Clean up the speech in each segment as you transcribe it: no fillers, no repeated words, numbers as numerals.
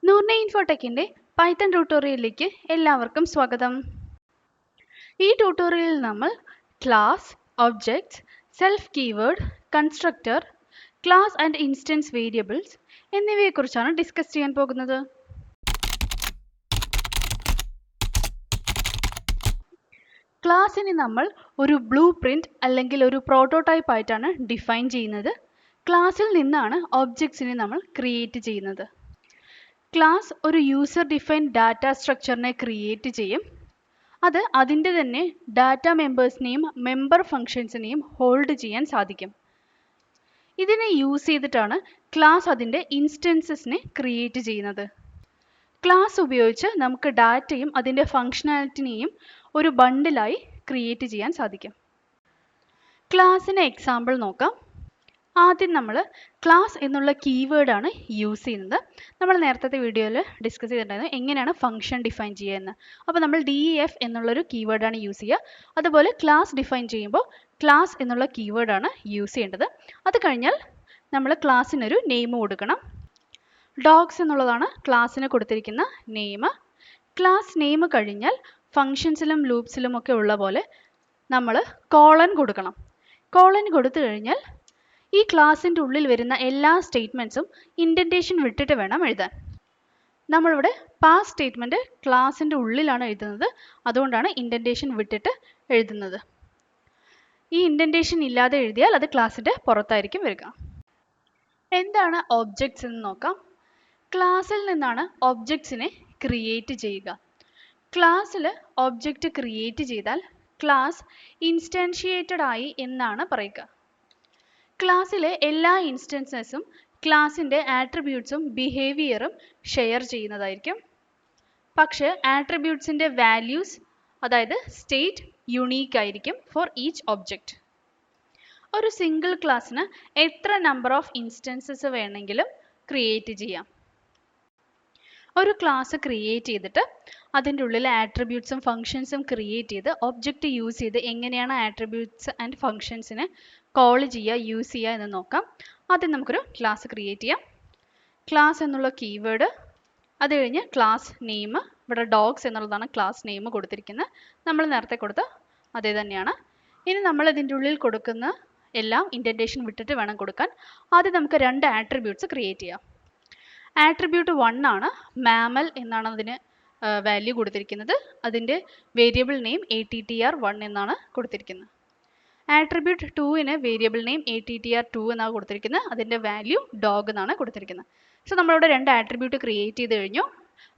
നൂർനെ ഇൻഫോടെക്കിന്റെ Python ട്യൂട്ടോറിയലിലേക്ക് എല്ലാവർക്കും സ്വാഗതം. ഈ ട്യൂട്ടോറിയലിൽ നമ്മൾ class, objects, self keyword, constructor, class and instance variables എന്നിവയെക്കുറിച്ചാണ് ഡിസ്കസ് ചെയ്യാൻ പോകുന്നത്. ക്ലാസ്സിനെ നമ്മൾ ഒരു ബ്ലൂ പ്രിന്റ് അല്ലെങ്കിൽ ഒരു പ്രോട്ടോടൈപ്പ് ആയിട്ടാണ് ഡിഫൈൻ ചെയ്യുന്നത്. ക്ലാസ്സിൽ നിന്നാണ് ഒബ്ജക്ട്സിനെ നമ്മൾ ക്രിയേറ്റ് ചെയ്യുന്നത്. ക്ലാസ് ഒരു യൂസർ ഡിഫൈൻഡ് ഡാറ്റ സ്ട്രക്ചറിനെ ക്രിയേറ്റ് ചെയ്യും. അത് അതിൻ്റെ തന്നെ ഡാറ്റ മെമ്പേഴ്സിനെയും മെമ്പർ ഫങ്ഷൻസിനെയും ഹോൾഡ് ചെയ്യാൻ സാധിക്കും. ഇതിനെ യൂസ് ചെയ്തിട്ടാണ് ക്ലാസ് അതിൻ്റെ ഇൻസ്റ്റൻസസിനെ ക്രിയേറ്റ് ചെയ്യുന്നത്. ക്ലാസ് ഉപയോഗിച്ച് നമുക്ക് ഡാറ്റയും അതിൻ്റെ ഫങ്ഷനാലിറ്റിനെയും ഒരു ബണ്ടിലായി ക്രിയേറ്റ് ചെയ്യാൻ സാധിക്കും. ക്ലാസ്സിന് എക്സാമ്പിൾ നോക്കാം. ആദ്യം നമ്മൾ ക്ലാസ് എന്നുള്ള കീവേഡാണ് യൂസ് ചെയ്യുന്നത്. നമ്മൾ നേരത്തെ വീഡിയോയിൽ ഡിസ്കസ് ചെയ്തിട്ടുണ്ടായിരുന്നു എങ്ങനെയാണ് ഫംഗ്ഷൻ ഡിഫൈൻ ചെയ്യുക എന്ന്. അപ്പോൾ നമ്മൾ def എന്നുള്ളൊരു കീവേഡാണ് യൂസ് ചെയ്യുക. അതുപോലെ ക്ലാസ് ഡിഫൈൻ ചെയ്യുമ്പോൾ ക്ലാസ് എന്നുള്ള കീവേഡാണ് യൂസ് ചെയ്യേണ്ടത്. അത് കഴിഞ്ഞാൽ നമ്മൾ ക്ലാസ്സിനൊരു നെയിം കൊടുക്കണം. ഡോഗ്സ് എന്നുള്ളതാണ് ക്ലാസ്സിന് കൊടുത്തിരിക്കുന്ന നെയിം. ക്ലാസ് നെയിം കഴിഞ്ഞാൽ ഫങ്ഷൻസിലും ലൂപ്സിലും ഒക്കെ ഉള്ള പോലെ നമ്മൾ കോളൻ കൊടുക്കണം. കോളൻ കൊടുത്തു കഴിഞ്ഞാൽ ഈ ക്ലാസ്സിൻ്റെ ഉള്ളിൽ വരുന്ന എല്ലാ സ്റ്റേറ്റ്മെൻറ്റ്സും ഇൻഡൻറ്റേഷൻ വിട്ടിട്ട് വേണം എഴുതാൻ. നമ്മളിവിടെ പാസ് സ്റ്റേറ്റ്മെൻറ്റ് ക്ലാസ്സിൻ്റെ ഉള്ളിലാണ് എഴുതുന്നത്, അതുകൊണ്ടാണ് ഇൻഡൻറ്റേഷൻ വിട്ടിട്ട് എഴുതുന്നത്. ഈ ഇൻഡൻറ്റേഷൻ ഇല്ലാതെ എഴുതിയാൽ അത് ക്ലാസ്സിൻ്റെ പുറത്തായിരിക്കും വരിക. എന്താണ് ഒബ്ജക്ട്സ് എന്ന് നോക്കാം. ക്ലാസ്സിൽ നിന്നാണ് ഒബ്ജക്ട്സിനെ ക്രിയേറ്റ് ചെയ്യുക. ക്ലാസ്സിൽ ഒബ്ജക്റ്റ് ക്രിയേറ്റ് ചെയ്താൽ ക്ലാസ് ഇൻസ്റ്റാൻഷിയേറ്റഡ് ആയി എന്നാണ് പറയുക. ക്ലാസ്സിലെ എല്ലാ ഇൻസ്റ്റൻസസും ക്ലാസ്സിൻ്റെ ആട്രിബ്യൂട്ട്സും ബിഹേവിയറും ഷെയർ ചെയ്യുന്നതായിരിക്കും. പക്ഷേ ആട്രിബ്യൂട്ട്സിൻ്റെ വാല്യൂസ്, അതായത് സ്റ്റേറ്റ്, യുണീക്ക് ആയിരിക്കും ഫോർ ഈച്ച് ഒബ്ജക്റ്റ്. ഒരു സിംഗിൾ ക്ലാസ്സിന് എത്ര നമ്പർ ഓഫ് ഇൻസ്റ്റൻസസ് വേണമെങ്കിലും ക്രിയേറ്റ് ചെയ്യാം. ഒരു ക്ലാസ് ക്രിയേറ്റ് ചെയ്തിട്ട് അതിൻ്റെ ഉള്ളിൽ ആട്രിബ്യൂട്ട്സും ഫങ്ഷൻസും ക്രിയേറ്റ് ചെയ്ത് ഒബ്ജക്റ്റ് യൂസ് ചെയ്ത് എങ്ങനെയാണ് ആട്രിബ്യൂട്ട്സ് ആൻഡ് ഫങ്ഷൻസിനെ കോൾ ചെയ്യുക, യൂസ് ചെയ്യുക എന്ന് നോക്കാം. ആദ്യം നമുക്കൊരു ക്ലാസ് ക്രിയേറ്റ് ചെയ്യാം. ക്ലാസ് എന്നുള്ള കീവേഡ്, അത് കഴിഞ്ഞ് ക്ലാസ് നെയിം. ഇവിടെ ഡോഗ്സ് എന്നുള്ളതാണ് ക്ലാസ് നെയിം കൊടുത്തിരിക്കുന്നത്. നമ്മൾ നേരത്തെ കൊടുത്ത അതേ തന്നെയാണ്. ഇനി നമ്മൾ ഇതിൻ്റെ ഉള്ളിൽ കൊടുക്കുന്ന എല്ലാം ഇൻഡൻറ്റേഷൻ വിട്ടിട്ട് വേണം കൊടുക്കാൻ. ആദ്യം നമുക്ക് രണ്ട് ആട്രിബ്യൂട്ട്സ് ക്രിയേറ്റ് ചെയ്യാം. ആട്രിബ്യൂട്ട് 1 ആണ്. മാമൽ എന്നാണ് അതിന് വാല്യൂ കൊടുത്തിരിക്കുന്നത്. അതിൻ്റെ വേരിയബിൾ നെയിം attr1 എന്നാണ് കൊടുത്തിരിക്കുന്നത്. ആട്രിബ്യൂട്ട് 2ന് വേരിയബിൾ നെയിം attr2 എന്നാണ് കൊടുത്തിരിക്കുന്നത്. അതിൻ്റെ വാല്യൂ ഡോഗ് എന്നാണ് കൊടുത്തിരിക്കുന്നത്. സോ നമ്മളിവിടെ രണ്ട് ആട്രിബ്യൂട്ട് ക്രിയേറ്റ് ചെയ്ത് കഴിഞ്ഞു,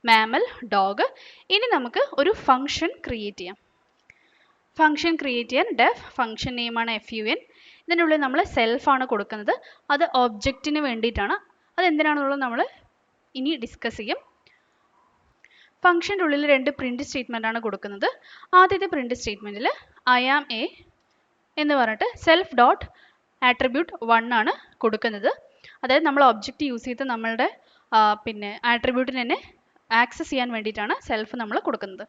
മാമൽ, ഡോഗ്. ഇനി നമുക്ക് ഒരു ഫംഗ്ഷൻ ക്രിയേറ്റ് ചെയ്യാം. ഫംഗ്ഷൻ ക്രിയേറ്റ് ചെയ്യാൻ ഡെഫ്, ഫംഗ്ഷൻ നെയിമാണ് fun. ഇതിൻ്റെ ഉള്ളിൽ നമ്മൾ സെൽഫാണ് കൊടുക്കുന്നത്. അത് ഒബ്ജക്റ്റിന് വേണ്ടിയിട്ടാണ്. അതെന്തിനാണെന്നുള്ളത് നമ്മൾ ഇനി ഡിസ്കസ് ചെയ്യും. ഫംഗ്ഷൻ്റെ ഉള്ളിൽ രണ്ട് പ്രിൻറ്റ് സ്റ്റേറ്റ്മെൻ്റ് ആണ് കൊടുക്കുന്നത്. ആദ്യത്തെ പ്രിൻറ്റ് സ്റ്റേറ്റ്മെൻറ്റിൽ ഐ ആം എ എന്ന് പറഞ്ഞിട്ട് സെൽഫ് ഡോട്ട് ആട്രിബ്യൂട്ട് 1 ആണ് കൊടുക്കുന്നത്. അതായത് നമ്മൾ ഒബ്ജക്റ്റ് യൂസ് ചെയ്ത് നമ്മളുടെ ആട്രിബ്യൂട്ടിന് തന്നെ ആക്സസ് ചെയ്യാൻ വേണ്ടിയിട്ടാണ് സെൽഫ് നമ്മൾ കൊടുക്കുന്നത്.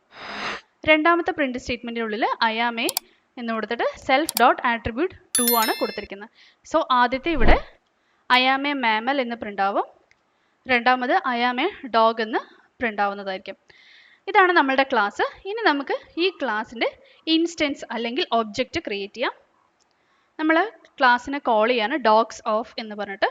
രണ്ടാമത്തെ പ്രിൻറ്റ് സ്റ്റേറ്റ്മെൻറ്റിനുള്ളിൽ ഐ ആം എ എന്ന് കൊടുത്തിട്ട് സെൽഫ് ഡോട്ട് ആട്രിബ്യൂട്ട് 2 ആണ് കൊടുത്തിരിക്കുന്നത്. സോ ആദ്യത്തെ ഇവിടെ ഐ ആം എ മാമൽ എന്ന് പ്രിൻ്റ് ആവും. രണ്ടാമത് ഐ ആം എ ഡോഗ് എന്ന് പ്രിൻ്റ് ആവുന്നതായിരിക്കും. ഇതാണ് നമ്മളുടെ ക്ലാസ്. ഇനി നമുക്ക് ഈ ക്ലാസ്സിൻ്റെ ഇൻസ്റ്റൻസ് അല്ലെങ്കിൽ ഒബ്ജക്റ്റ് ക്രിയേറ്റ് ചെയ്യാം. നമ്മൾ ക്ലാസ്സിനെ കോൾ ചെയ്യാണ് ഡോഗ്സ് ഓഫ് എന്ന് പറഞ്ഞിട്ട്.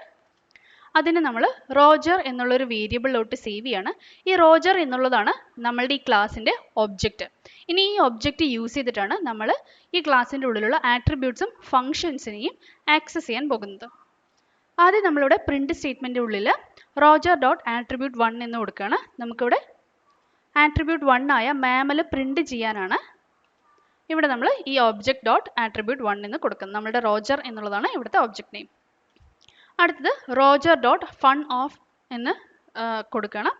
അതിന് നമ്മൾ റോജർ എന്നുള്ളൊരു വേരിയബിളിലോട്ട് സേവ് ചെയ്യാണ്. ഈ റോജർ എന്നുള്ളതാണ് നമ്മളുടെ ഈ ക്ലാസ്സിൻ്റെ ഒബ്ജക്റ്റ്. ഇനി ഈ ഒബ്ജക്റ്റ് യൂസ് ചെയ്തിട്ടാണ് നമ്മൾ ഈ ക്ലാസ്സിൻ്റെ ഉള്ളിലുള്ള ആട്രിബ്യൂട്ട്സും ഫങ്ഷൻസിനെയും ആക്സസ് ചെയ്യാൻ പോകുന്നത്. ആദ്യം നമ്മളിവിടെ പ്രിൻറ്റ് സ്റ്റേറ്റ്മെൻറ്റിൻ്റെ ഉള്ളിൽ റോജർ ഡോട്ട് ആട്രിബ്യൂട്ട് 1 എന്ന് കൊടുക്കുകയാണ്. നമുക്കിവിടെ ആട്രിബ്യൂട്ട് 1 ആയ മാമൽ പ്രിൻറ്റ് ചെയ്യാനാണ് ഇവിടെ നമ്മൾ ഈ ഒബ്ജക്റ്റ് ഡോട്ട് ആട്രിബ്യൂട്ട് 1 എന്ന് കൊടുക്കുന്നത്. നമ്മുടെ റോജർ എന്നുള്ളതാണ് ഇവിടുത്തെ ഒബ്ജക്റ്റ് നെയിം. അടുത്തത് റോജർ ഡോട്ട് ഫൺ ഓഫ് എന്ന് കൊടുക്കണം.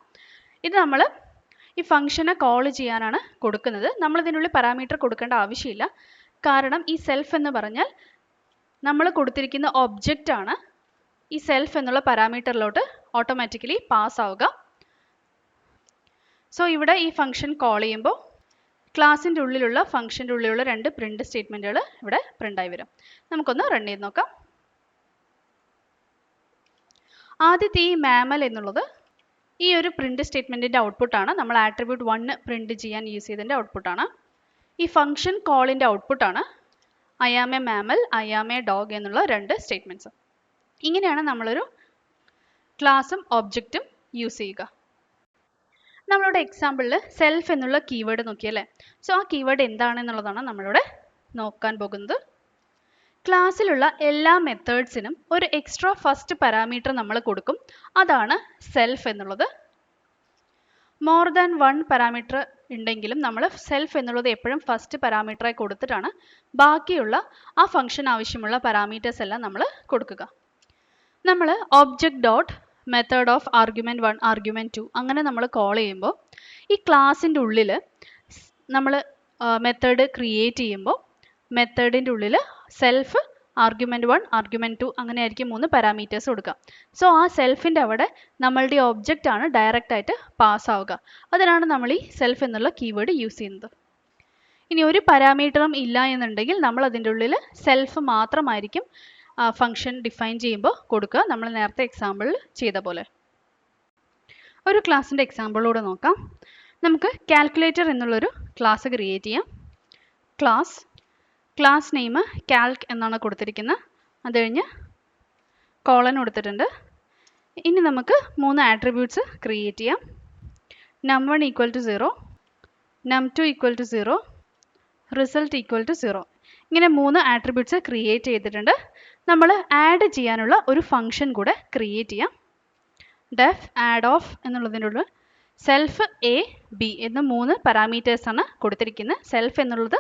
ഇത് നമ്മൾ ഈ ഫംഗ്ഷനെ കോൾ ചെയ്യാനാണ് കൊടുക്കുന്നത്. നമ്മൾ ഇതിനുള്ളിൽ പാരാമീറ്റർ കൊടുക്കേണ്ട ആവശ്യമില്ല. കാരണം ഈ സെൽഫ് എന്ന് പറഞ്ഞാൽ നമ്മൾ കൊടുത്തിരിക്കുന്ന ഒബ്ജക്റ്റ് ആണ്. ഈ സെൽഫ് എന്നുള്ള പാരാമീറ്ററിലോട്ട് ഓട്ടോമാറ്റിക്കലി പാസ് ആവുക. സോ ഇവിടെ ഈ ഫംഗ്ഷൻ കോൾ ചെയ്യുമ്പോൾ ക്ലാസ്സിൻ്റെ ഉള്ളിലുള്ള ഫംഗ്ഷൻ്റെ ഉള്ളിലുള്ള രണ്ട് പ്രിൻറ്റ് സ്റ്റേറ്റ്മെൻറ്റുകൾ ഇവിടെ പ്രിൻ്റായി വരും. നമുക്കൊന്ന് റൺ ചെയ്ത് നോക്കാം. ആദ്യത്തെ ഈ മാമൽ എന്നുള്ളത് ഈ ഒരു പ്രിന്റ് സ്റ്റേറ്റ്മെന്റിന്റെ ഔട്ട്പുട്ടാണ് നമ്മൾ ആട്രിബ്യൂട്ട് 1 പ്രിന്റ് ചെയ്യാൻ യൂസ് ചെയ്തതിന്റെ ഔട്ട്പുട്ടാണ്. ഈ ഫംഗ്ഷൻ കോളിന്റെ ഔട്ട്പുട്ടാണ് I am a mammal, I am a dog എന്നുള്ള രണ്ട് സ്റ്റേറ്റ്മെന്റ്സ്. ഇങ്ങനെയാണ് നമ്മളൊരു ക്ലാസ്സും ഒബ്ജക്റ്റും യൂസ് ചെയ്യുക. നമ്മളുടെ എക്സാമ്പിളിൽ സെൽഫ് എന്നുള്ള കീവേഡ് നോക്കിയല്ലേ. സോ ആ കീവേഡ് എന്താണെന്നുള്ളതാണ് നമ്മളിവിടെ നോക്കാൻ പോകുന്നത്. ക്ലാസ്സിലുള്ള എല്ലാ മെത്തേഡ്സിനും ഒരു എക്സ്ട്രാ ഫസ്റ്റ് പാരാമീറ്റർ നമ്മൾ കൊടുക്കും. അതാണ് സെൽഫ് എന്നുള്ളത്. മോർ ദാൻ 1 പാരാമീറ്റർ ഉണ്ടെങ്കിലും നമ്മൾ സെൽഫ് എന്നുള്ളത് എപ്പോഴും ഫസ്റ്റ് പാരാമീറ്ററായി കൊടുത്തിട്ടാണ് ബാക്കിയുള്ള ആ ഫംഗ്ഷൻ ആവശ്യമുള്ള പാരാമീറ്റേഴ്സ് എല്ലാം നമ്മൾ കൊടുക്കുക. നമ്മൾ object dot method of argument 1 argument 2 അങ്ങനെ നമ്മൾ കോൾ ചെയ്യുമ്പോൾ ഈ ക്ലാസ്സിൻ്റെ ഉള്ളിൽ നമ്മൾ മെത്തേഡ് ക്രിയേറ്റ് ചെയ്യുമ്പോൾ മെത്തേഡിൻ്റെ ഉള്ളിൽ സെൽഫ് ആർഗ്യുമെൻറ്റ് 1 ആർഗ്യുമെൻറ്റ് 2 അങ്ങനെ ആയിരിക്കും 3 പാരാമീറ്റേഴ്സ് കൊടുക്കുക. സോ ആ സെൽഫിൻ്റെ അവിടെ നമ്മളുടെ ഒബ്ജക്റ്റ് ആണ് ഡയറക്റ്റ് ആയിട്ട് പാസ് ആവുക. അതിനാണ് നമ്മൾ ഈ സെൽഫ് എന്നുള്ള കീവേഡ് യൂസ് ചെയ്യുന്നത്. ഇനി ഒരു പാരാമീറ്ററും ഇല്ല എന്നുണ്ടെങ്കിൽ നമ്മൾ അതിൻ്റെ ഉള്ളിൽ സെൽഫ് മാത്രമായിരിക്കും ഫംഗ്ഷൻ ഡിഫൈൻ ചെയ്യുമ്പോൾ കൊടുക്കുക, നമ്മൾ നേരത്തെ എക്സാമ്പിളിൽ ചെയ്ത പോലെ. ഒരു ക്ലാസ്സിൻ്റെ എക്സാമ്പിളിലൂടെ നോക്കാം. നമുക്ക് കാൽക്കുലേറ്റർ എന്നുള്ളൊരു ക്ലാസ് ക്രിയേറ്റ് ചെയ്യാം. ക്ലാസ് നെയിം കാൽക്ക് എന്നാണ് കൊടുത്തിരിക്കുന്നത്. അത് കഴിഞ്ഞ് കോളൻ കൊടുത്തിട്ടുണ്ട്. ഇനി നമുക്ക് 3 ആട്രിബ്യൂട്ട്സ് ക്രിയേറ്റ് ചെയ്യാം. num1 equal to 0, num2 equal to 0, result equal to 0. ഇങ്ങനെ 3 ആട്രിബ്യൂട്ട്സ് ക്രിയേറ്റ് ചെയ്തിട്ടുണ്ട്. നമ്മൾ ആഡ് ചെയ്യാനുള്ള ഒരു ഫംഗ്ഷൻ കൂടെ ക്രിയേറ്റ് ചെയ്യാം. ഡെഫ് ആഡ് ഓഫ് എന്നുള്ളതിനുള്ള സെൽഫ് എ ബി എന്ന 3 പാരാമീറ്റേഴ്സ് ആണ് കൊടുത്തിരിക്കുന്നത്. സെൽഫ് എന്നുള്ളത്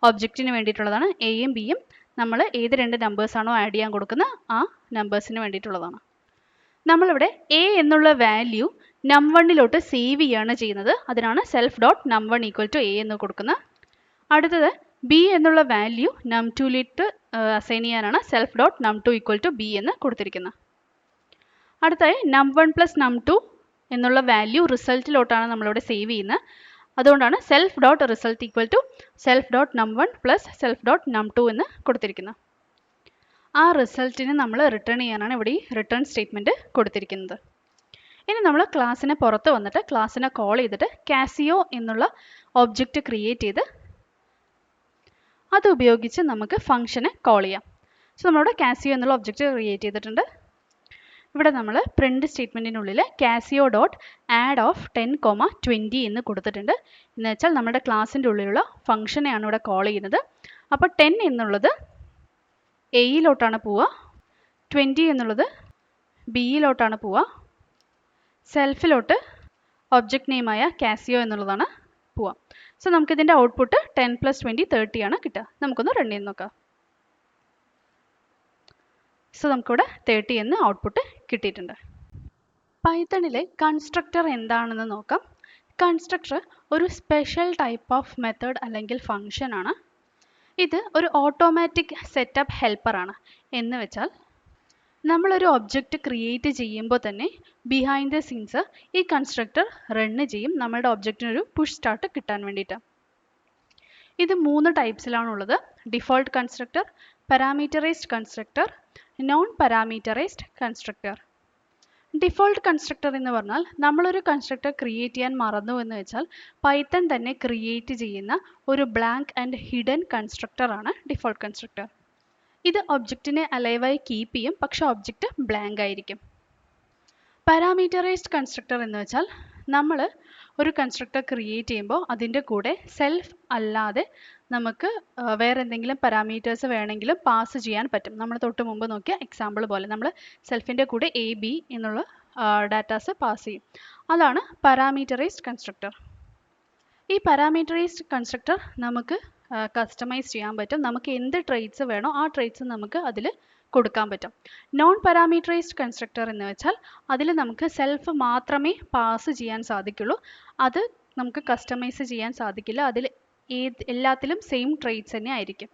ഒബ്ജക്റ്റിന് വേണ്ടിയിട്ടുള്ളതാണ്. എയും ബിയും നമ്മൾ ഏത് 2 നമ്പേഴ്സാണോ ആഡ് ചെയ്യാൻ കൊടുക്കുന്നത് ആ നമ്പേഴ്സിന് വേണ്ടിയിട്ടുള്ളതാണ്. നമ്മളിവിടെ എ എന്നുള്ള വാല്യൂ num1 സേവ് ചെയ്യാണ് ചെയ്യുന്നത്. അതിനാണ് self dot num1 equal to A എന്ന് കൊടുക്കുന്നത്. അടുത്തത് ബി എന്നുള്ള വാല്യൂ num2 അസൈൻ ചെയ്യാനാണ് self dot num2 equal to B എന്ന് കൊടുത്തിരിക്കുന്നത്. അടുത്തായി num1 പ്ലസ് num2 എന്നുള്ള വാല്യൂ റിസൾട്ടിലോട്ടാണ് നമ്മളിവിടെ സേവ് ചെയ്യുന്നത്. അതുകൊണ്ടാണ് self dot result equal to self dot num1 plus self dot num2 എന്ന് കൊടുത്തിരിക്കുന്നത്. ആ റിസൾട്ടിന് നമ്മൾ റിട്ടേൺ ചെയ്യാനാണ് ഇവിടെ ഈ റിട്ടേൺ സ്റ്റേറ്റ്മെൻറ്റ് കൊടുത്തിരിക്കുന്നത്. ഇനി നമ്മൾ ക്ലാസ്സിന് പുറത്ത് വന്നിട്ട് ക്ലാസ്സിനെ കോൾ ചെയ്തിട്ട് കാസിയോ എന്നുള്ള ഒബ്ജക്റ്റ് ക്രിയേറ്റ് ചെയ്ത് അത് ഉപയോഗിച്ച് നമുക്ക് ഫംഗ്ഷനെ കോൾ ചെയ്യാം. സോ നമ്മളിവിടെ കാസിയോ എന്നുള്ള ഒബ്ജക്റ്റ് ക്രിയേറ്റ് ചെയ്തിട്ടുണ്ട്. ഇവിടെ നമ്മൾ പ്രിന്റ് സ്റ്റേറ്റ്മെൻറ്റിനുള്ളിൽ കാസിയോ ഡോട്ട് ആഡ് ഓഫ് 10,20 എന്ന് കൊടുത്തിട്ടുണ്ട്. എന്ന് വെച്ചാൽ നമ്മുടെ ക്ലാസ്സിൻ്റെ ഉള്ളിലുള്ള ഫംഗ്ഷനെയാണ് ഇവിടെ കോൾ ചെയ്യുന്നത്. അപ്പോൾ 10 എന്നുള്ളത് എയിലോട്ടാണ് പോവുക, 20 എന്നുള്ളത് ബിയിലോട്ടാണ് പോവുക, സെൽഫിലോട്ട് ഒബ്ജക്റ്റ് നെയിമായ കാസിയോ എന്നുള്ളതാണ് പോവുക. സോ നമുക്കിതിൻ്റെ ഔട്ട്പുട്ട് 10 + 20 30 ആണ് കിട്ടുക. നമുക്കൊന്ന് റൺ ചെയ്ത് നോക്കാം. സോ നമുക്കിവിടെ 30 എന്ന് ഔട്ട്പുട്ട് കിട്ടിയിട്ടുണ്ട്. പൈത്തണിലെ കൺസ്ട്രക്ടർ എന്താണെന്ന് നോക്കാം. കൺസ്ട്രക്ടർ ഒരു സ്പെഷ്യൽ ടൈപ്പ് ഓഫ് മെത്തേഡ് അല്ലെങ്കിൽ ഫംഗ്ഷൻ ആണ്. ഇത് ഒരു ഓട്ടോമാറ്റിക് സെറ്റപ്പ് ഹെൽപ്പറാണ്. എന്ന് വെച്ചാൽ നമ്മളൊരു ഒബ്ജക്റ്റ് ക്രിയേറ്റ് ചെയ്യുമ്പോൾ തന്നെ ബിഹൈൻഡ് ദ സീൻസ് ഈ കൺസ്ട്രക്ടർ റണ്ണ് ചെയ്യും നമ്മളുടെ ഒബ്ജക്റ്റിനൊരു പുഷ് സ്റ്റാർട്ട് കിട്ടാൻ വേണ്ടിയിട്ട്. ഇത് 3 ടൈപ്സിലാണുള്ളത്. Default constructor, parameterised constructor, non parameterised constructor. Default constructor എന്ന് പറഞ്ഞാൽ നമ്മളൊരു കൺസ്ട്രക്ടർ ക്രിയേറ്റ് ചെയ്യാൻ മറന്നു എന്ന് വെച്ചാൽ പൈത്തൺ തന്നെ ക്രിയേറ്റ് ചെയ്യുന്ന ഒരു ബ്ലാങ്ക് ആൻഡ് ഹിഡൻ കൺസ്ട്രക്ടർ ആണ് ഡിഫോൾട്ട് കൺസ്ട്രക്ടർ. ഇത് ഒബ്ജക്റ്റിനെ അലൈവായി കീപ്പ് ചെയ്യും, പക്ഷെ ഒബ്ജക്റ്റ് ബ്ലാങ്ക് ആയിരിക്കും. പാരാമീറ്ററൈസ്ഡ് കൺസ്ട്രക്ടർ എന്ന് വെച്ചാൽ നമ്മൾ ഒരു കൺസ്ട്രക്ടർ ക്രിയേറ്റ് ചെയ്യുമ്പോൾ അതിൻ്റെ കൂടെ സെൽഫ് അല്ലാതെ നമുക്ക് വേറെ എന്തെങ്കിലും പാരാമീറ്റേഴ്സ് വേണമെങ്കിലും പാസ് ചെയ്യാൻ പറ്റും. നമ്മൾ തൊട്ട് മുമ്പ് നോക്കിയ എക്സാമ്പിൾ പോലെ നമ്മൾ സെൽഫിൻ്റെ കൂടെ എ ബി എന്നുള്ള ഡാറ്റാസ് പാസ് ചെയ്യും. അതാണ് പാരാമീറ്ററൈസ്ഡ് കൺസ്ട്രക്ടർ. ഈ പാരാമീറ്ററൈസ്ഡ് കൺസ്ട്രക്ടർ നമുക്ക് കസ്റ്റമൈസ് ചെയ്യാൻ പറ്റും. നമുക്ക് എന്ത് ട്രേറ്റ്സ് വേണോ ആ ട്രേറ്റ്സ് നമുക്ക് അതിൽ കൊടുക്കാൻ പറ്റും. നോൺ പാരാമീറ്ററൈസ്ഡ് കൺസ്ട്രക്ടർ എന്ന് വെച്ചാൽ അതിൽ നമുക്ക് സെൽഫ് മാത്രമേ പാസ് ചെയ്യാൻ സാധിക്കുള്ളൂ. അത് നമുക്ക് കസ്റ്റമൈസ് ചെയ്യാൻ സാധിക്കില്ല. അതിൽ എല്ലാത്തിലും സെയിം ട്രേറ്റ്സ് തന്നെ ആയിരിക്കും.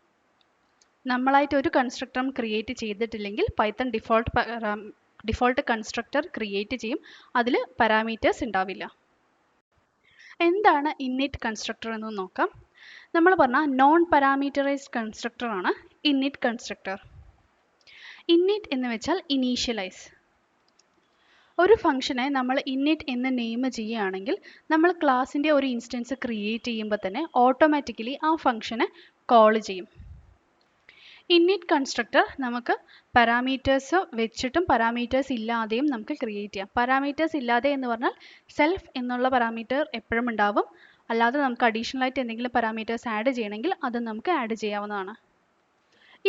നമ്മളായിട്ട് ഒരു കൺസ്ട്രക്ടറും ക്രിയേറ്റ് ചെയ്തിട്ടില്ലെങ്കിൽ പൈത്തൺ ഡിഫോൾട്ട് കൺസ്ട്രക്ടർ ക്രിയേറ്റ് ചെയ്യും. അതിൽ പാരാമീറ്റേഴ്സ് ഉണ്ടാവില്ല. എന്താണ് ഇന്നിറ്റ് കൺസ്ട്രക്ടർ എന്ന് നോക്കാം. നമ്മൾ പറഞ്ഞ നോൺ പാരാമീറ്ററൈസ്ഡ് കൺസ്ട്രക്ടർ ആണ് ഇന്നിറ്റ് കൺസ്ട്രക്ടർ. ഇന്നിറ്റ് എന്ന് വെച്ചാൽ ഇനീഷ്യലൈസ്. ഒരു ഫംഗ്ഷനെ നമ്മൾ init എന്ന് നെയിം ചെയ്യുകയാണെങ്കിൽ നമ്മൾ ക്ലാസ്സിൻ്റെ ഒരു ഇൻസ്റ്റൻസ് ക്രിയേറ്റ് ചെയ്യുമ്പോൾ തന്നെ ഓട്ടോമാറ്റിക്കലി ആ ഫംഗ്ഷനെ കോൾ ചെയ്യും. init കൺസ്ട്രക്ടർ നമുക്ക് പാരാമീറ്റേഴ്സ് വെച്ചിട്ടും പാരാമീറ്റേഴ്സ് ഇല്ലാതെയും നമുക്ക് ക്രിയേറ്റ് ചെയ്യാം. പാരാമീറ്റേഴ്സ് ഇല്ലാതെ എന്ന് പറഞ്ഞാൽ സെൽഫ് എന്നുള്ള പാരാമീറ്റർ എപ്പോഴും ഉണ്ടാവും. അല്ലാതെ നമുക്ക് അഡീഷണൽ ആയിട്ട് എന്തെങ്കിലും പാരാമീറ്റേഴ്സ് ആഡ് ചെയ്യണമെങ്കിൽ അത് നമുക്ക് ആഡ് ചെയ്യാവുന്നതാണ്.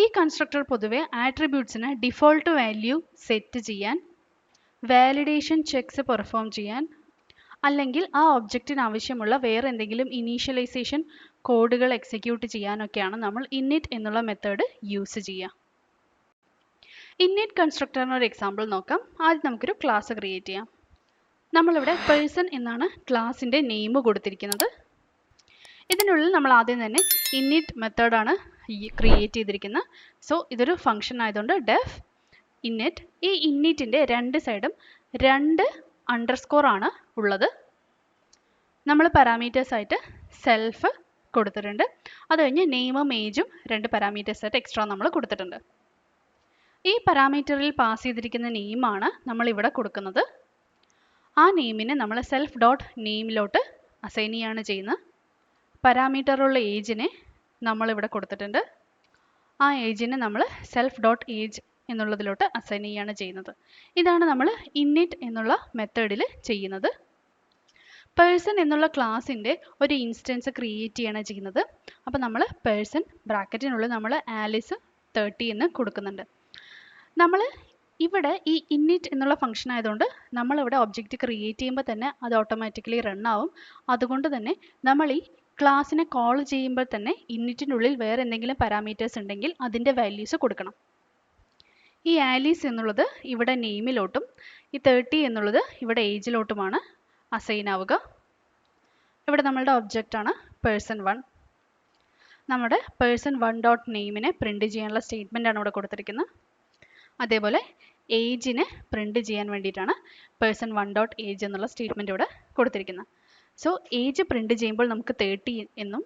ഈ കൺസ്ട്രക്ടർ പൊതുവെ ആട്രിബ്യൂട്ട്സിന് ഡിഫോൾട്ട് വാല്യൂ സെറ്റ് ചെയ്യാൻ, വാലിഡേഷൻ ചെക്സ് പെർഫോം ചെയ്യാൻ, അല്ലെങ്കിൽ ആ ഒബ്ജക്റ്റിന് ആവശ്യമുള്ള വേറെ എന്തെങ്കിലും ഇനീഷ്യലൈസേഷൻ കോഡുകൾ എക്സിക്യൂട്ട് ചെയ്യാനൊക്കെയാണ് നമ്മൾ init എന്നുള്ള മെത്തേഡ് യൂസ് ചെയ്യുക. init കൺസ്ട്രക്ടറിന് ഒരു എക്സാമ്പിൾ നോക്കാം. ആദ്യം നമുക്കൊരു ക്ലാസ് ക്രിയേറ്റ് ചെയ്യാം. നമ്മളിവിടെ പേഴ്സൺ എന്നാണ് ക്ലാസിൻ്റെ നെയിം കൊടുത്തിരിക്കുന്നത്. ഇതിനുള്ളിൽ നമ്മൾ ആദ്യം തന്നെ init മെത്തേഡാണ് ക്രിയേറ്റ് ചെയ്തിരിക്കുന്നത്. സോ ഇതൊരു ഫംഗ്ഷൻ ആയതുകൊണ്ട് ഡെഫ് init. ഈ ഇന്നിറ്റിൻ്റെ രണ്ട് സൈഡും 2 അണ്ടർസ്കോർ ആണ് ഉള്ളത്. നമ്മൾ പാരാമീറ്റേഴ്സ് ആയിട്ട് സെൽഫ് കൊടുത്തിട്ടുണ്ട്. അത് കഴിഞ്ഞ് നെയിമും ഏജും 2 പാരാമീറ്റേഴ്സ് ആയിട്ട് എക്സ്ട്രാ നമ്മൾ കൊടുത്തിട്ടുണ്ട്. ഈ പാരാമീറ്ററിൽ പാസ് ചെയ്തിരിക്കുന്ന നെയിമാണ് നമ്മൾ ഇവിടെ കൊടുക്കുന്നത്. ആ നെയിമിനെ നമ്മൾ സെൽഫ് ഡോട്ട് നെയിമിലോട്ട് അസൈൻ ചെയ്യാണ് ചെയ്യുന്നത്. പാരാമീറ്ററുള്ള ഏജിനെ നമ്മളിവിടെ കൊടുത്തിട്ടുണ്ട്. ആ ഏജിനെ നമ്മൾ സെൽഫ് ഡോട്ട് ഏജ് എന്നുള്ളതിലോട്ട് അസൈൻ ചെയ്യാണ് ചെയ്യുന്നത്. ഇതാണ് നമ്മൾ init എന്നുള്ള മെത്തേഡിൽ ചെയ്യുന്നത്. പേഴ്സൺ എന്നുള്ള ക്ലാസിൻ്റെ ഒരു ഇൻസ്റ്റൻസ് ക്രിയേറ്റ് ചെയ്യാണ് ചെയ്യുന്നത്. അപ്പോൾ നമ്മൾ പേഴ്സൺ ബ്രാക്കറ്റിനുള്ളിൽ നമ്മൾ ആലിസ് 30 എന്ന് കൊടുക്കുന്നുണ്ട്. നമ്മൾ ഇവിടെ ഈ init എന്നുള്ള ഫംഗ്ഷൻ ആയതുകൊണ്ട് നമ്മളിവിടെ ഒബ്ജക്റ്റ് ക്രിയേറ്റ് ചെയ്യുമ്പോൾ തന്നെ അത് ഓട്ടോമാറ്റിക്കലി റൺ ആവും. അതുകൊണ്ട് തന്നെ നമ്മൾ ഈ ക്ലാസ്സിനെ കോൾ ചെയ്യുമ്പോൾ തന്നെ ഇന്നിറ്റിനുള്ളിൽ വേറെ എന്തെങ്കിലും പാരാമീറ്റേഴ്സ് ഉണ്ടെങ്കിൽ അതിൻ്റെ വാല്യൂസ് കൊടുക്കണം. ഈ ആലീസ് എന്നുള്ളത് ഇവിടെ നെയിമിലോട്ടും ഈ 30 എന്നുള്ളത് ഇവിടെ ഏജിലോട്ടുമാണ് അസൈൻ ആവുക. ഇവിടെ നമ്മളുടെ ഒബ്ജക്റ്റാണ് പേഴ്സൺ 1. നമ്മുടെ പേഴ്സൺ 1 ഡോട്ട് നെയിമിനെ പ്രിൻറ്റ് ചെയ്യാനുള്ള സ്റ്റേറ്റ്മെൻ്റ് ആണ് ഇവിടെ കൊടുത്തിരിക്കുന്നത്. അതേപോലെ ഏജിനെ പ്രിൻറ്റ് ചെയ്യാൻ വേണ്ടിയിട്ടാണ് പേഴ്സൺ 1 ഡോട്ട് ഏജ് എന്നുള്ള സ്റ്റേറ്റ്മെൻറ്റ് ഇവിടെ കൊടുത്തിരിക്കുന്നത്. സോ ഏജ് പ്രിൻറ്റ് ചെയ്യുമ്പോൾ നമുക്ക് 30 എന്നും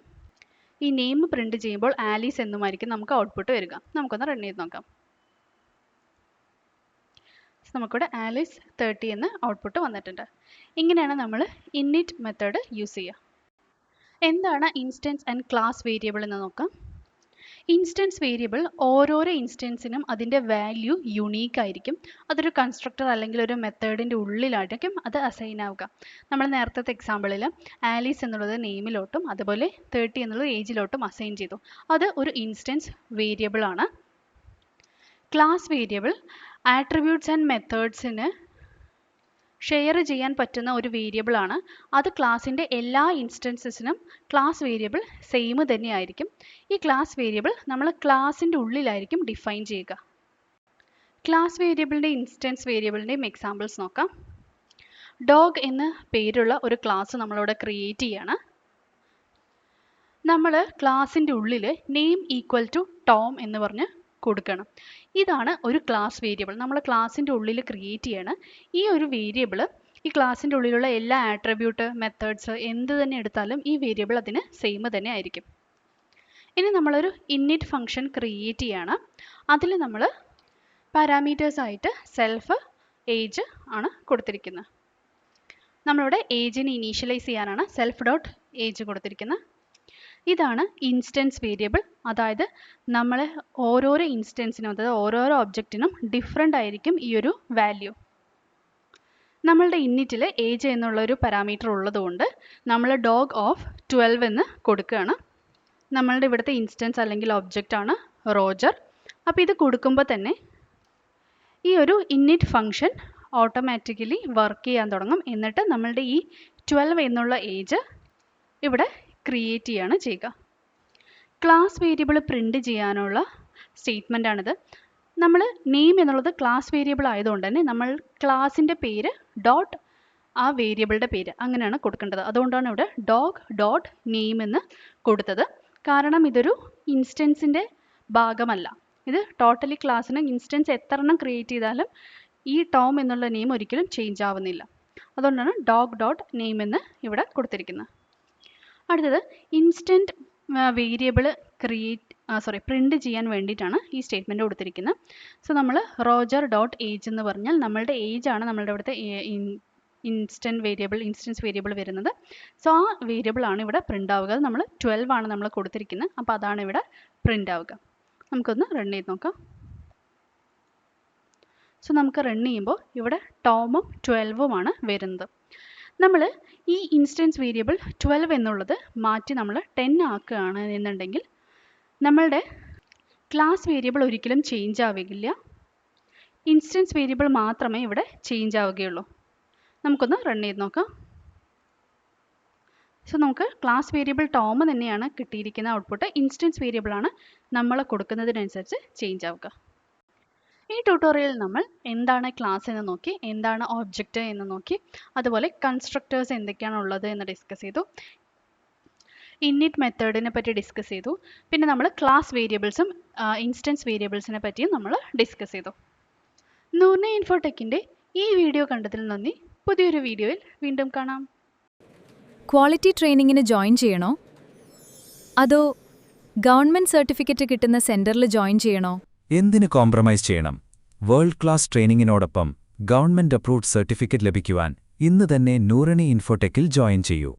ഈ നെയിം പ്രിൻറ്റ് ചെയ്യുമ്പോൾ ആലീസ് എന്നുമായിരിക്കും നമുക്ക് ഔട്ട്പുട്ട് വരിക. നമുക്കൊന്ന് റൺ ചെയ്ത് നോക്കാം. നമുക്കിവിടെ ആലീസ് 30 എന്ന് ഔട്ട്പുട്ട് വന്നിട്ടുണ്ട്. ഇങ്ങനെയാണ് നമ്മൾ init മെത്തേഡ് യൂസ് ചെയ്യുക. എന്താണ് ഇൻസ്റ്റൻസ് ആൻഡ് ക്ലാസ് വേരിയബിൾ എന്ന് നോക്കാം. ഇൻസ്റ്റൻസ് വേരിയബിൾ ഓരോരോ ഇൻസ്റ്റൻസിനും അതിൻ്റെ വാല്യൂ യുണീക്ക് ആയിരിക്കും. അതൊരു കൺസ്ട്രക്ടർ അല്ലെങ്കിൽ ഒരു മെത്തേഡിൻ്റെ ഉള്ളിലായിരിക്കും അത് അസൈൻ ആവുക. നമ്മൾ നേരത്തെ എക്സാമ്പിളിൽ ആലീസ് എന്നുള്ളത് നെയിമിലോട്ടും അതുപോലെ 30 എന്നുള്ളത് ഏജിലോട്ടും അസൈൻ ചെയ്തു. അത് ഒരു ഇൻസ്റ്റൻസ് വേരിയബിൾ ആണ്. ക്ലാസ് വേരിയബിൾ ആട്രിബ്യൂട്ട്സ് ആൻഡ് മെത്തേഡ്സിന് ഷെയർ ചെയ്യാൻ പറ്റുന്ന ഒരു വേരിയബിൾ ആണ്. അത് ക്ലാസ്സിൻ്റെ എല്ലാ ഇൻസ്റ്റൻസസിനും ക്ലാസ് വേരിയബിൾ സെയിം തന്നെയായിരിക്കും. ഈ ക്ലാസ് വേരിയബിൾ നമ്മൾ ക്ലാസ്സിൻ്റെ ഉള്ളിലായിരിക്കും ഡിഫൈൻ ചെയ്യുക. ക്ലാസ് വേരിയബിളിൻ്റെ ഇൻസ്റ്റൻസ് വേരിയബിളിൻ്റെയും എക്സാമ്പിൾസ് നോക്കാം. ഡോഗ് എന്ന പേരുള്ള ഒരു ക്ലാസ് നമ്മളിവിടെ ക്രിയേറ്റ് ചെയ്യാണ്. നമ്മൾ ക്ലാസ്സിൻ്റെ ഉള്ളിൽ നെയിം ഈക്വൽ ടു ടോം എന്ന് പറഞ്ഞ് കൊടുക്കണം. ഇതാണ് ഒരു ക്ലാസ് വേരിയബിൾ. നമ്മൾ ക്ലാസ്സിൻ്റെ ഉള്ളിൽ ക്രിയേറ്റ് ചെയ്യാണ്. ഈ ഒരു വേരിയബിൾ ഈ ക്ലാസ്സിൻ്റെ ഉള്ളിലുള്ള എല്ലാ ആട്രിബ്യൂട്ട് മെത്തേഡ്സ് എന്ത് തന്നെ എടുത്താലും ഈ വേരിയബിൾ അതിന് സെയിം തന്നെ ആയിരിക്കും. ഇനി നമ്മളൊരു init ഫംഗ്ഷൻ ക്രിയേറ്റ് ചെയ്യാണ്. അതിൽ നമ്മൾ പാരാമീറ്റേഴ്സ് ആയിട്ട് സെൽഫ് ഏജ് ആണ് കൊടുത്തിരിക്കുന്നത്. നമ്മളിവിടെ ഏജിനെ ഇനീഷ്യലൈസ് ചെയ്യാനാണ് സെൽഫ് ഡോട്ട് ഏജ് കൊടുത്തിരിക്കുന്നത്. ഇതാണ് ഇൻസ്റ്റൻസ് വേരിയബിൾ. അതായത് നമ്മൾ ഓരോരോ ഇൻസ്റ്റൻസിനും അതായത് ഓരോരോ ഒബ്ജക്റ്റിനും ഡിഫറെൻ്റ് ആയിരിക്കും ഈ ഒരു വാല്യൂ. നമ്മളുടെ ഇന്നിറ്റിൽ ഏജ് എന്നുള്ളൊരു പാരാമീറ്റർ ഉള്ളതുകൊണ്ട് നമ്മൾ ഡോഗ് ഓഫ് 12 എന്ന് കൊടുക്കുകയാണ്. നമ്മളുടെ ഇവിടുത്തെ ഇൻസ്റ്റൻസ് അല്ലെങ്കിൽ ഒബ്ജക്റ്റാണ് റോജർ. അപ്പോൾ ഇത് കൊടുക്കുമ്പോൾ തന്നെ ഈ ഒരു init ഫംഗ്ഷൻ ഓട്ടോമാറ്റിക്കലി വർക്ക് ചെയ്യാൻ തുടങ്ങും. എന്നിട്ട് നമ്മളുടെ ഈ 12 എന്നുള്ള ഏജ് ഇവിടെ ക്രിയേറ്റ് ചെയ്യാണ് ചെയ്യുക. ക്ലാസ് വേരിയബിൾ പ്രിൻറ്റ് ചെയ്യാനുള്ള സ്റ്റേറ്റ്മെൻ്റ് ആണിത്. നമ്മൾ നെയിം എന്നുള്ളത് ക്ലാസ് വേരിയബിൾ ആയതുകൊണ്ട് തന്നെ നമ്മൾ ക്ലാസിൻ്റെ പേര് ഡോട്ട് ആ വേരിയബിളിൻ്റെ പേര് അങ്ങനെയാണ് കൊടുക്കേണ്ടത്. അതുകൊണ്ടാണ് ഇവിടെ ഡോഗ് ഡോട്ട് നെയിം എന്ന് കൊടുത്തത്. കാരണം ഇതൊരു ഇൻസ്റ്റൻസിൻ്റെ ഭാഗമല്ല. ഇത് ടോട്ടലി ക്ലാസ്സിന് ഇൻസ്റ്റൻസ് എത്ര എണ്ണം ക്രിയേറ്റ് ചെയ്താലും ഈ ടോം എന്നുള്ള നെയിം ഒരിക്കലും ചേഞ്ച് ആവുന്നില്ല. അതുകൊണ്ടാണ് ഡോഗ് ഡോട്ട് നെയിം എന്ന് ഇവിടെ കൊടുത്തിരിക്കുന്നത്. അടുത്തത് ഇൻസ്റ്റൻറ്റ് വേരിയബിൾ പ്രിൻ്റ് ചെയ്യാൻ വേണ്ടിയിട്ടാണ് ഈ സ്റ്റേറ്റ്മെൻറ്റ് കൊടുത്തിരിക്കുന്നത്. സോ നമ്മൾ റോജർ ഡോട്ട് ഏജ് എന്ന് പറഞ്ഞാൽ നമ്മളുടെ ഏജ് ആണ് നമ്മളുടെ ഇവിടുത്തെ ഇൻസ്റ്റൻസ് വേരിയബിൾ വരുന്നത്. സോ ആ വേരിയബിൾ ആണ് ഇവിടെ പ്രിൻ്റ് ആവുക. അത് നമ്മൾ 12 ആണ് നമ്മൾ കൊടുത്തിരിക്കുന്നത്. അപ്പോൾ അതാണ് ഇവിടെ പ്രിൻ്റ് ആവുക. നമുക്കൊന്ന് റൺ ചെയ്ത് നോക്കാം. സോ നമുക്ക് റൺ ചെയ്യുമ്പോൾ ഇവിടെ ടോമും 12ഉമാണ് വരുന്നത്. നമ്മൾ ഈ ഇൻസ്റ്റൻസ് വേരിയബിൾ 12 എന്നുള്ളത് മാറ്റി നമ്മൾ 10 ആക്കുകയാണ് എന്നുണ്ടെങ്കിൽ നമ്മളുടെ ക്ലാസ് വേരിയബിൾ ഒരിക്കലും ചേഞ്ച് ആവുകയില്ല. ഇൻസ്റ്റൻസ് വേരിയബിൾ മാത്രമേ ഇവിടെ ചേഞ്ച് ആവുകയുള്ളൂ. നമുക്കൊന്ന് റൺ ചെയ്ത് നോക്കാം. സോ നമുക്ക് ക്ലാസ് വേരിയബിൾ ടോം തന്നെയാണ് കിട്ടിയിരിക്കുന്ന ഔട്ട്പുട്ട്. ഇൻസ്റ്റൻസ് വേരിയബിൾ ആണ് നമ്മൾ കൊടുക്കുന്നതിനനുസരിച്ച് ചേഞ്ച് ആവുക. ഈ ട്യൂട്ടോറിയലിൽ നമ്മൾ എന്താണ് ക്ലാസ് എന്ന് നോക്കി, എന്താണ് ഒബ്ജക്റ്റ് എന്ന് നോക്കി, അതുപോലെ കൺസ്ട്രക്റ്റേഴ്സ് എന്തൊക്കെയാണ് ഉള്ളത് എന്ന് ഡിസ്കസ് ചെയ്തു. ഇന്നിറ്റ് മെത്തേഡിനെ പറ്റി ഡിസ്കസ് ചെയ്തു. പിന്നെ നമ്മൾ ക്ലാസ് വേരിയബിൾസും ഇൻസ്റ്റൻസ് വേരിയബിൾസിനെ പറ്റിയും നമ്മൾ ഡിസ്കസ് ചെയ്തു. നൂർന ഇൻഫോടെക്കിൻ്റെ ഈ വീഡിയോ കണ്ടതിൽ നന്ദി. പുതിയൊരു വീഡിയോയിൽ വീണ്ടും കാണാം. ക്വാളിറ്റി ട്രെയിനിങ്ങിന് ജോയിൻ ചെയ്യണോ? അതോ ഗവൺമെന്റ് സർട്ടിഫിക്കറ്റ് കിട്ടുന്ന സെന്ററിൽ ജോയിൻ ചെയ്യണോ? എന്തിന് കോംപ്രമൈസ് ചെയ്യണം? വേൾഡ് ക്ലാസ് ട്രെയിനിങ്ങിനോടൊപ്പം ഗവൺമെന്റ് അപ്രൂവ്ഡ് സർട്ടിഫിക്കറ്റ് ലഭിക്കുവാൻ ഇന്ന് തന്നെ നൂറണി ഇൻഫോടെക്കിൽ ജോയിൻ ചെയ്യൂ.